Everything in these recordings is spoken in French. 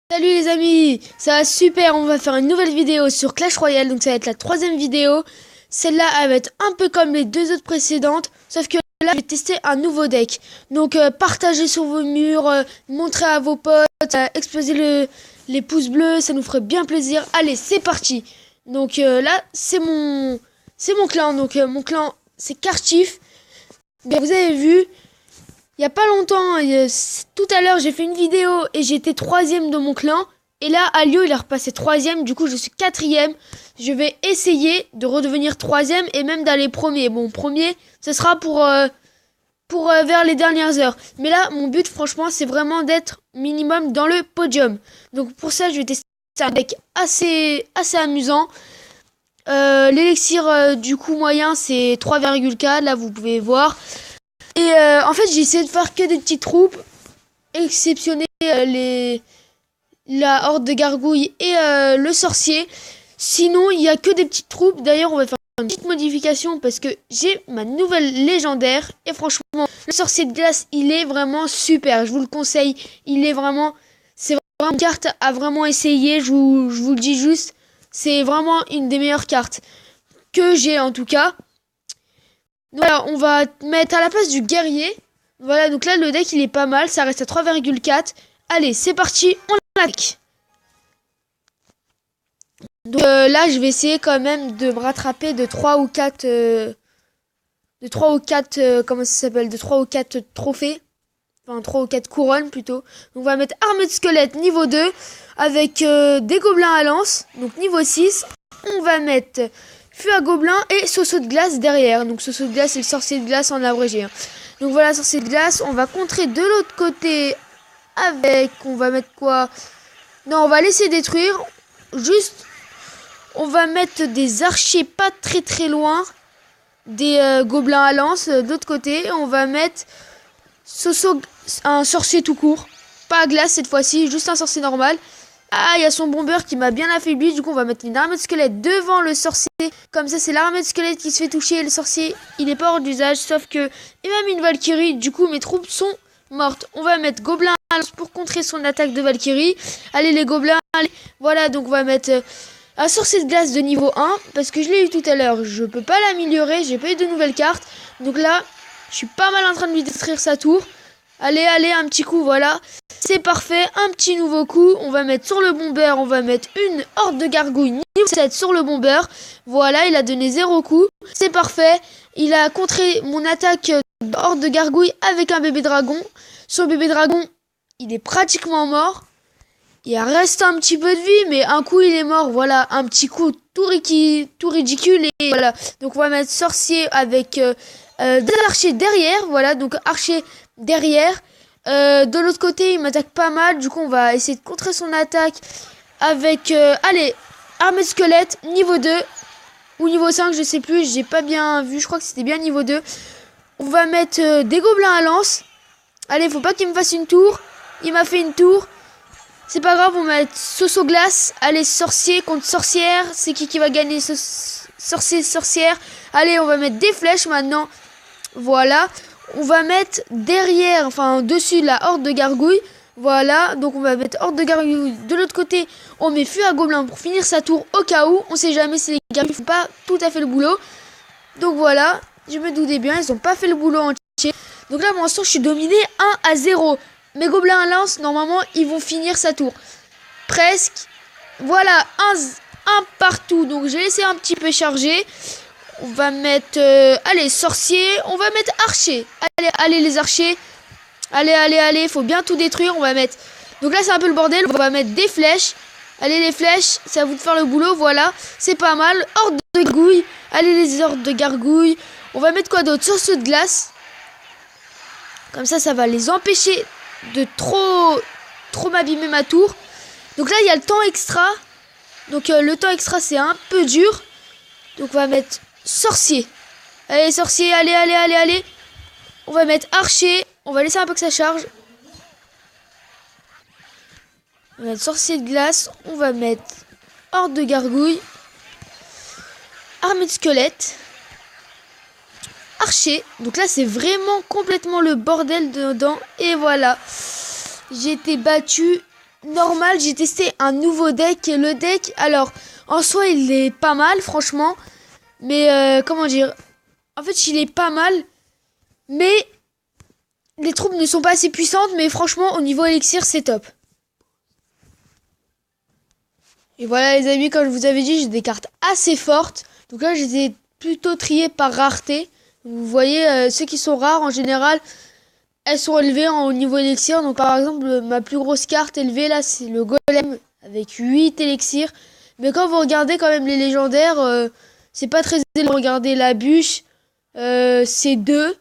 Salut les amis, ça va super, on va faire une nouvelle vidéo sur Clash Royale, donc ça va être la troisième vidéo. Celle-là, elle va être un peu comme les deux autres précédentes, sauf que là, je vais tester un nouveau deck. Donc partagez sur vos murs, montrez à vos potes, explosez les pouces bleus, ça nous ferait bien plaisir. Allez, c'est parti. Donc là, c'est mon clan, donc mon clan, c'est Cartif. Bien, vous avez vu... Il n'y a pas longtemps, tout à l'heure, j'ai fait une vidéo et j'étais troisième de mon clan. Et là, Alio, il est repassé troisième. Du coup, je suis quatrième. Je vais essayer de redevenir troisième et même d'aller premier. Bon, premier, ce sera pour vers les dernières heures. Mais là, mon but, franchement, c'est vraiment d'être minimum dans le podium. Donc pour ça, je vais tester un deck assez amusant. L'élixir du coup moyen, c'est 3,4. Là, vous pouvez voir. Et en fait, j'ai essayé de faire que des petites troupes, exceptionner la horde de gargouilles et le sorcier. Sinon, il n'y a que des petites troupes. D'ailleurs, on va faire une petite modification parce que j'ai ma nouvelle légendaire. Et franchement, le sorcier de glace, il est vraiment super. Je vous le conseille. C'est vraiment une carte à vraiment essayer. Je vous le dis juste. C'est vraiment une des meilleures cartes que j'ai en tout cas. Voilà, on va mettre à la place du guerrier. Voilà, donc là, le deck, il est pas mal. Ça reste à 3,4. Allez, c'est parti, on attaque. Donc là, je vais essayer quand même de me rattraper de 3 ou 4... comment ça s'appelle? De 3 ou 4 trophées. Enfin, 3 ou 4 couronnes, plutôt. Donc, on va mettre armée de squelette niveau 2. Avec des gobelins à lance. Donc, niveau 6. On va mettre... feu à gobelin et Soso de glace derrière. Donc Soso de glace, c'est le sorcier de glace en abrégé. Donc voilà, sorcier de glace. On va contrer de l'autre côté avec... On va mettre quoi? Non, on va laisser détruire. Juste, on va mettre des archers pas très loin. Des gobelins à lance de l'autre côté. On va mettre Soso, un sorcier tout court. Pas à glace cette fois-ci, juste un sorcier normal. Ah, il y a son bomber qui m'a bien affaibli. Du coup, on va mettre une armée de squelette devant le sorcier. Comme ça, c'est l'armée de squelette qui se fait toucher. Et le sorcier, il est pas hors d'usage. Sauf que, il m'a mis une Valkyrie. Du coup, mes troupes sont mortes. On va mettre gobelin pour contrer son attaque de Valkyrie. Allez, les gobelins. Allez. Voilà, donc on va mettre un sorcier de glace de niveau 1. Parce que je l'ai eu tout à l'heure. Je peux pas l'améliorer. J'ai pas eu de nouvelles cartes. Donc là, je suis pas mal en train de lui détruire sa tour. Allez, un petit coup, voilà. C'est parfait, un petit nouveau coup. On va mettre sur le bomber, on va mettre une horde de gargouilles niveau 7 sur le bomber. Voilà, il a donné 0 coup. C'est parfait. Il a contré mon attaque horde de gargouilles avec un bébé dragon. Son bébé dragon, il est pratiquement mort. Il reste un petit peu de vie, mais un coup il est mort. Voilà, un petit coup tout ridicule. Et voilà, donc on va mettre sorcier avec des archers derrière. Voilà, donc archer derrière. De l'autre côté, il m'attaque pas mal. Du coup, on va essayer de contrer son attaque avec... allez, armée de squelette, niveau 2. Ou niveau 5, je sais plus. J'ai pas bien vu. Je crois que c'était bien niveau 2. On va mettre des gobelins à lance. Allez, faut pas qu'il me fasse une tour. Il m'a fait une tour. C'est pas grave, on va mettre Soso glace. Allez, sorcier contre sorcière. C'est qui va gagner ce sorcière? Allez, on va mettre des flèches maintenant. Voilà. On va mettre derrière, enfin dessus la horde de gargouilles. Voilà, donc on va mettre horde de gargouilles. De l'autre côté, on met feu à gobelin pour finir sa tour au cas où. On sait jamais si les gargouilles font pas tout à fait le boulot. Donc voilà, je me doutais bien, ils ont pas fait le boulot entier. Donc là, pour l'instant, je suis dominé 1-0. Mes gobelins à lance, normalement, ils vont finir sa tour. Presque. Voilà, un partout. Donc j'ai laissé un petit peu charger. On va mettre... allez, sorcier. On va mettre archer. Allez, les archers. Allez. Faut bien tout détruire. On va mettre... Donc là, c'est un peu le bordel. On va mettre des flèches. Allez, les flèches. C'est à vous de faire le boulot. Voilà. C'est pas mal. Horde de gargouilles. Allez, les hordes de gargouilles. On va mettre quoi d'autre? Source de glace. Comme ça va les empêcher de trop m'abîmer ma tour. Donc là, il y a le temps extra. Donc le temps extra, c'est un peu dur. Donc on va mettre... sorcier. Allez, sorcier, allez. On va mettre archer. On va laisser un peu que ça charge. On va mettre sorcier de glace. On va mettre horde de gargouilles. Armée de squelette. Archer. Donc là, c'est vraiment complètement le bordel dedans. Et voilà. J'ai été battu normal, j'ai testé un nouveau deck. Et le deck, alors, en soi, il est pas mal, franchement. Mais, comment dire? En fait, il est pas mal. Mais, les troupes ne sont pas assez puissantes. Mais franchement, au niveau élixir, c'est top. Et voilà, les amis, comme je vous avais dit, j'ai des cartes assez fortes. Donc là, je les ai plutôt triées par rareté. Vous voyez, ceux qui sont rares, en général, elles sont élevées au niveau élixir. Donc par exemple, ma plus grosse carte élevée, là, c'est le golem avec 8 élixirs. Mais quand vous regardez quand même les légendaires, c'est pas très élevé. Regardez la bûche, c'est 2.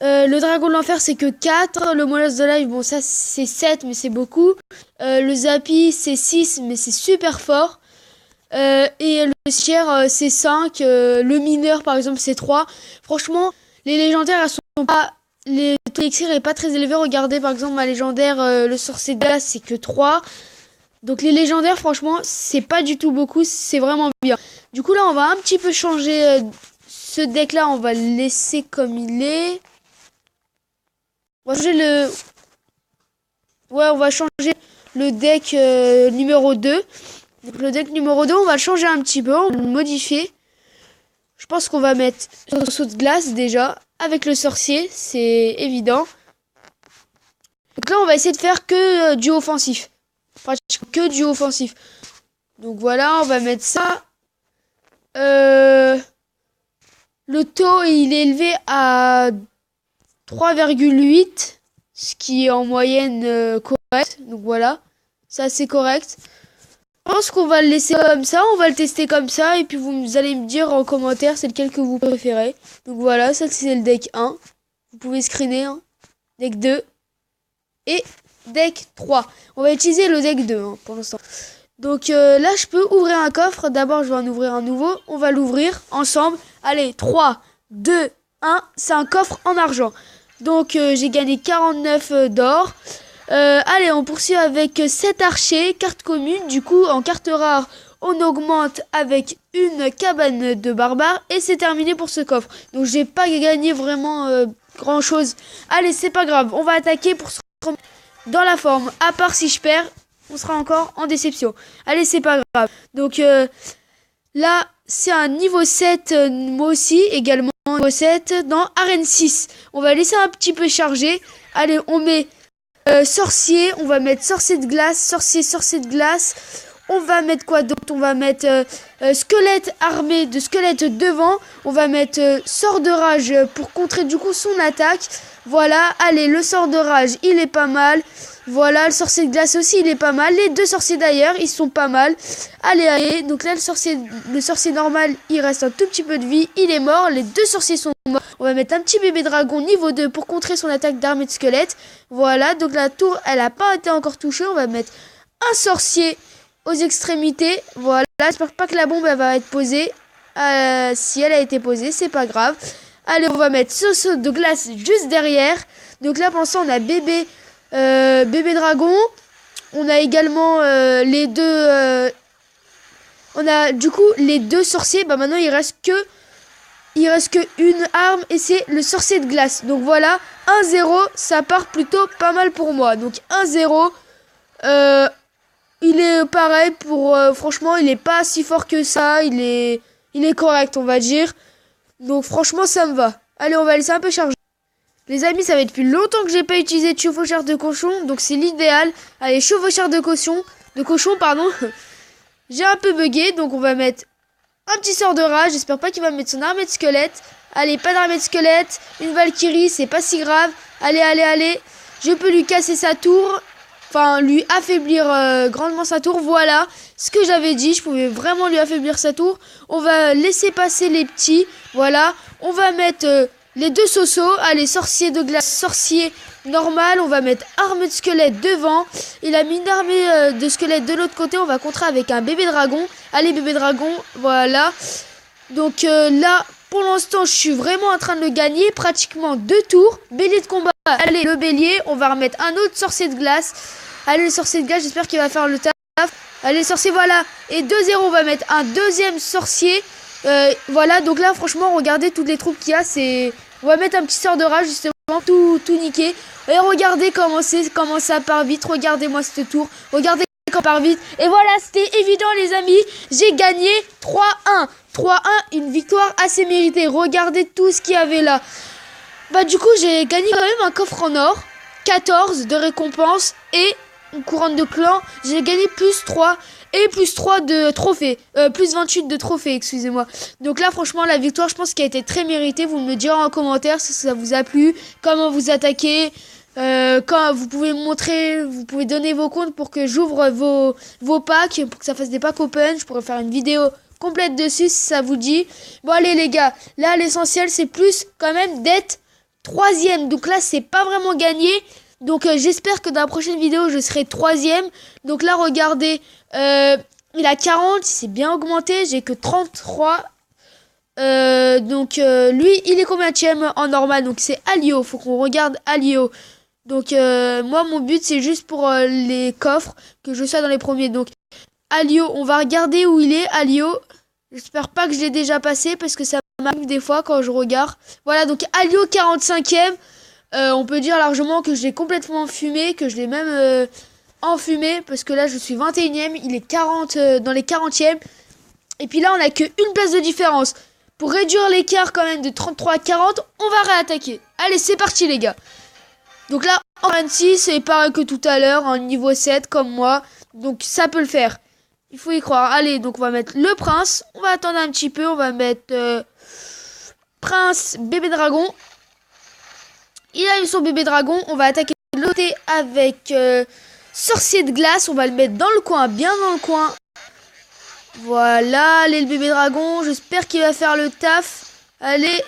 Le dragon de l'enfer, c'est que 4. Le molosse de live, bon, ça, c'est 7, mais c'est beaucoup. Le zappy, c'est 6, mais c'est super fort. Et le ciel, c'est 5. Le mineur, par exemple, c'est 3. Franchement, les légendaires, elles sont pas... Le taux d'élixir est pas très élevé. Regardez, par exemple, ma légendaire, le sorcier de glace, c'est que 3. Donc, les légendaires, franchement, c'est pas du tout beaucoup. C'est vraiment bien. Du coup, là, on va un petit peu changer ce deck-là. On va le laisser comme il est. On va changer le... Ouais, on va changer le deck numéro 2. Donc le deck numéro 2, on va le changer un petit peu, on va le modifier. Je pense qu'on va mettre un saut de glace déjà, avec le sorcier, c'est évident. Donc là, on va essayer de faire que du offensif. Pratiquement que du offensif. Donc voilà, on va mettre ça. Le taux, il est élevé à 3,8, ce qui est en moyenne correct. Donc voilà, c'est assez correct. Je pense qu'on va le laisser comme ça, on va le tester comme ça, et puis vous allez me dire en commentaire c'est lequel que vous préférez. Donc voilà, ça c'est le deck 1. Vous pouvez screener, hein. Deck 2 et deck 3. On va utiliser le deck 2 hein, pour l'instant. Donc là je peux ouvrir un coffre. D'abord je vais en ouvrir un nouveau. On va l'ouvrir ensemble. Allez, 3, 2, 1. C'est un coffre en argent. Donc j'ai gagné 49 d'or. Allez, on poursuit avec 7 archers, carte commune. Du coup, en carte rare, on augmente avec une cabane de barbares. Et c'est terminé pour ce coffre. Donc, j'ai pas gagné vraiment grand chose. Allez, c'est pas grave. On va attaquer pour se remettre dans la forme. À part si je perds, on sera encore en déception. Allez, c'est pas grave. Donc, là, c'est un niveau 7, moi aussi, également niveau 7 dans Arène 6. On va laisser un petit peu charger. Allez, on met... sorcier, on va mettre sorcier de glace, sorcier de glace. On va mettre quoi d'autre? On va mettre squelette armé de squelettes devant. On va mettre sort de rage pour contrer du coup son attaque. Voilà, allez, le sort de rage, il est pas mal. Voilà, le sorcier de glace aussi, il est pas mal. Les deux sorciers d'ailleurs, ils sont pas mal. Allez, allez, donc là, le sorcier normal, il reste un tout petit peu de vie. Il est mort, les deux sorciers sont morts. On va mettre un petit bébé dragon niveau 2 pour contrer son attaque d'armée de squelette. Voilà, donc la tour, elle a pas été encore touchée. On va mettre un sorcier aux extrémités. Voilà, j'espère pas que la bombe, elle va être posée. Si elle a été posée, c'est pas grave. Allez, on va mettre ce saut de glace juste derrière. Donc là, pour l'instant, on a bébé dragon. On a également les deux... on a du coup les deux sorciers. Bah maintenant, il reste que une arme et c'est le sorcier de glace. Donc voilà, 1-0, ça part plutôt pas mal pour moi. Donc 1-0, il est pareil pour... franchement, il est pas si fort que ça. Il est correct, on va dire. Donc franchement, ça me va. Allez, on va laisser un peu charger. Les amis, ça va être depuis longtemps que j'ai pas utilisé de chevaucheur de cochon. Donc c'est l'idéal. Allez, chevaucheur de cochon, pardon. J'ai un peu bugué, donc on va mettre un petit sort de rage. J'espère pas qu'il va mettre son armée de squelette. Allez, pas d'armée de squelette. Une Valkyrie, c'est pas si grave. Allez, allez, allez. Je peux lui casser sa tour. Enfin, lui affaiblir grandement sa tour. Voilà ce que j'avais dit. Je pouvais vraiment lui affaiblir sa tour. On va laisser passer les petits. Voilà. On va mettre les deux sosos. Allez, sorcier de glace, sorcier normal. On va mettre armée de squelette devant. Il a mis une armée de squelette de l'autre côté. On va contrer avec un bébé dragon. Allez, bébé dragon. Voilà. Donc là, pour l'instant, je suis vraiment en train de le gagner. Pratiquement 2 tours. Bélier de combat. Allez, le bélier. On va remettre un autre sorcier de glace. Allez, le sorcier de glace, j'espère qu'il va faire le taf. Allez, le sorcier, voilà. Et 2-0, on va mettre un deuxième sorcier. Voilà, donc là, franchement, regardez toutes les troupes qu'il y a. On va mettre un petit sort de rage, justement. tout niqué. Et regardez comment ça part vite. Regardez-moi ce tour. Regardez comment ça part vite. Et voilà, c'était évident les amis. J'ai gagné 3-1. 3-1, une victoire assez méritée. Regardez tout ce qu'il y avait là. Bah du coup, j'ai gagné quand même un coffre en or. 14 de récompense et une couronne de clan. J'ai gagné plus 3 et plus 3 de trophées. Plus 28 de trophées, excusez-moi. Donc là, franchement, la victoire, je pense qu'elle a été très méritée. Vous me direz en commentaire si ça vous a plu, comment vous attaquez. Quand vous pouvez me montrer, vous pouvez donner vos comptes pour que j'ouvre vos packs, pour que ça fasse des packs open. Je pourrais faire une vidéo complète dessus si ça vous dit. Bon allez les gars, là l'essentiel c'est plus quand même d'être 3e. Donc là c'est pas vraiment gagné. Donc j'espère que dans la prochaine vidéo je serai 3e. Donc là regardez, il a 40, c'est bien augmenté, j'ai que 33. Lui il est combienième en normal? Donc c'est Alio, faut qu'on regarde Alio. Donc moi mon but c'est juste pour les coffres que je sois dans les premiers. Donc Alio, on va regarder où il est Alio. J'espère pas que je l'ai déjà passé parce que ça m'arrive des fois quand je regarde. Voilà, donc Alio 45e. On peut dire largement que je l'ai complètement fumé, que je l'ai même enfumé parce que là je suis 21e, il est 40 dans les 40e. Et puis là on a que une place de différence. Pour réduire l'écart quand même de 33 à 40, on va réattaquer. Allez, c'est parti les gars. Donc là en 26, c'est pareil que tout à l'heure, en niveau 7 comme moi. Donc ça peut le faire. Il faut y croire. Allez, donc on va mettre le prince. On va attendre un petit peu. On va mettre prince, bébé dragon. Il a eu son bébé dragon. On va attaquer de l'autre côté avec sorcier de glace. On va le mettre dans le coin, bien dans le coin. Voilà, allez le bébé dragon. J'espère qu'il va faire le taf. Allez,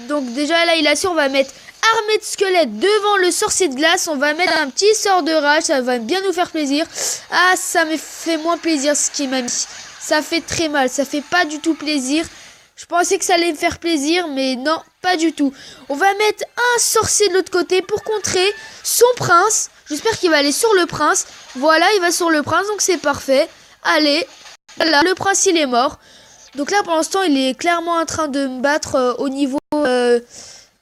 donc déjà là il a su. On va mettre armée de squelettes devant le sorcier de glace. On va mettre un petit sort de rage. Ça va bien nous faire plaisir. Ah, ça me fait moins plaisir ce qu'il m'a mis. Ça fait très mal. Ça fait pas du tout plaisir. Je pensais que ça allait me faire plaisir. Mais non, pas du tout. On va mettre un sorcier de l'autre côté pour contrer son prince. J'espère qu'il va aller sur le prince. Voilà, il va sur le prince. Donc c'est parfait. Allez. Voilà, le prince il est mort. Donc là pour l'instant il est clairement en train de me battre au niveau...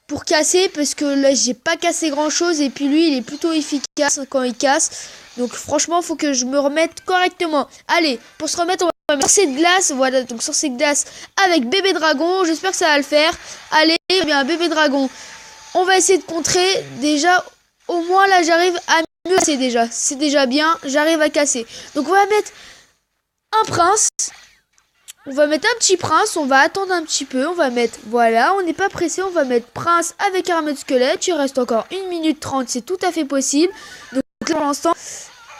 pour casser, parce que là j'ai pas cassé grand chose et puis lui il est plutôt efficace quand il casse. Donc franchement faut que je me remette correctement. Allez, pour se remettre on va mettre sorcier de glace. Voilà, donc sorcier de glace avec bébé dragon. J'espère que ça va le faire. Allez, bien bébé dragon. On va essayer de contrer. Déjà au moins là j'arrive à mieux casser déjà. C'est déjà bien, j'arrive à casser. Donc on va mettre un prince. On va mettre un petit prince, on va attendre un petit peu, on va mettre, voilà, on n'est pas pressé, on va mettre prince avec armée de squelette, il reste encore 1 minute 30, c'est tout à fait possible. Donc là pour l'instant,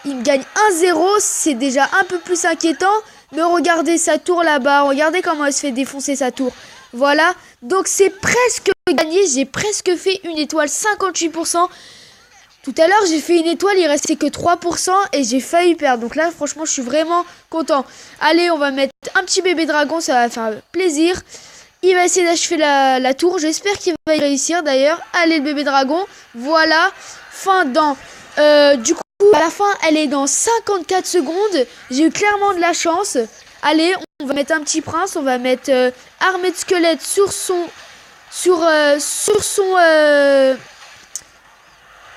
il me gagne 1-0, c'est déjà un peu plus inquiétant, mais regardez sa tour là-bas, regardez comment elle se fait défoncer sa tour. Voilà, donc c'est presque gagné, j'ai presque fait une étoile, 58%. Tout à l'heure, j'ai fait une étoile, il restait que 3% et j'ai failli perdre. Donc là, franchement, je suis vraiment content. Allez, on va mettre un petit bébé dragon, ça va faire plaisir. Il va essayer d'achever la tour. J'espère qu'il va y réussir d'ailleurs. Allez, le bébé dragon. Voilà. Fin dans... du coup, à la fin, elle est dans 54 secondes. J'ai eu clairement de la chance. Allez, on va mettre un petit prince. On va mettre armée de squelette sur son...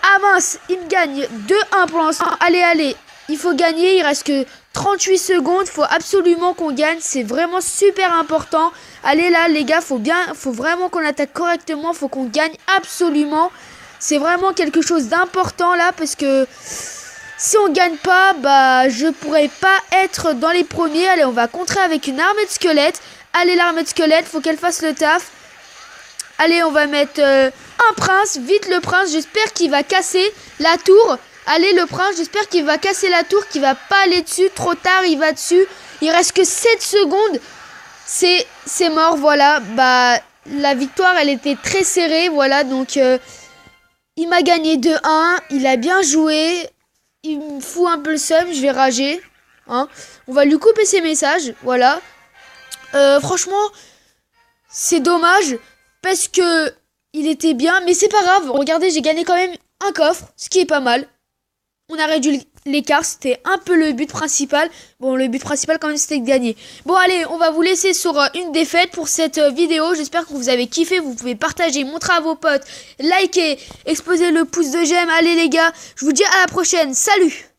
Ah mince, il me gagne 2-1 pour l'instant. Allez, il faut gagner, il reste que 38 secondes. Il faut absolument qu'on gagne, c'est vraiment super important. Allez là les gars, faut vraiment qu'on attaque correctement. Faut qu'on gagne absolument. C'est vraiment quelque chose d'important là. Parce que si on gagne pas, bah je pourrais pas être dans les premiers. Allez, on va contrer avec une armée de squelettes. Allez, l'armée de squelettes, faut qu'elle fasse le taf. Allez, on va mettre un prince. Vite le prince, j'espère qu'il va casser la tour. Allez le prince, j'espère qu'il va casser la tour, qu'il va pas aller dessus. Trop tard, il va dessus. Il reste que 7 secondes. C'est mort, voilà. Bah, la victoire, elle était très serrée, voilà. Donc, il m'a gagné 2-1. Il a bien joué. Il me fout un peu le seum, je vais rager. Hein. On va lui couper ses messages, voilà. Franchement, c'est dommage. Parce que il était bien, mais c'est pas grave. Regardez, j'ai gagné quand même un coffre, ce qui est pas mal. On a réduit l'écart, c'était un peu le but principal. Bon, le but principal quand même c'était de gagner. Bon allez, on va vous laisser sur une défaite pour cette vidéo. J'espère que vous avez kiffé. Vous pouvez partager, montrer à vos potes, liker, exploser le pouce de j'aime. Allez les gars, je vous dis à la prochaine. Salut!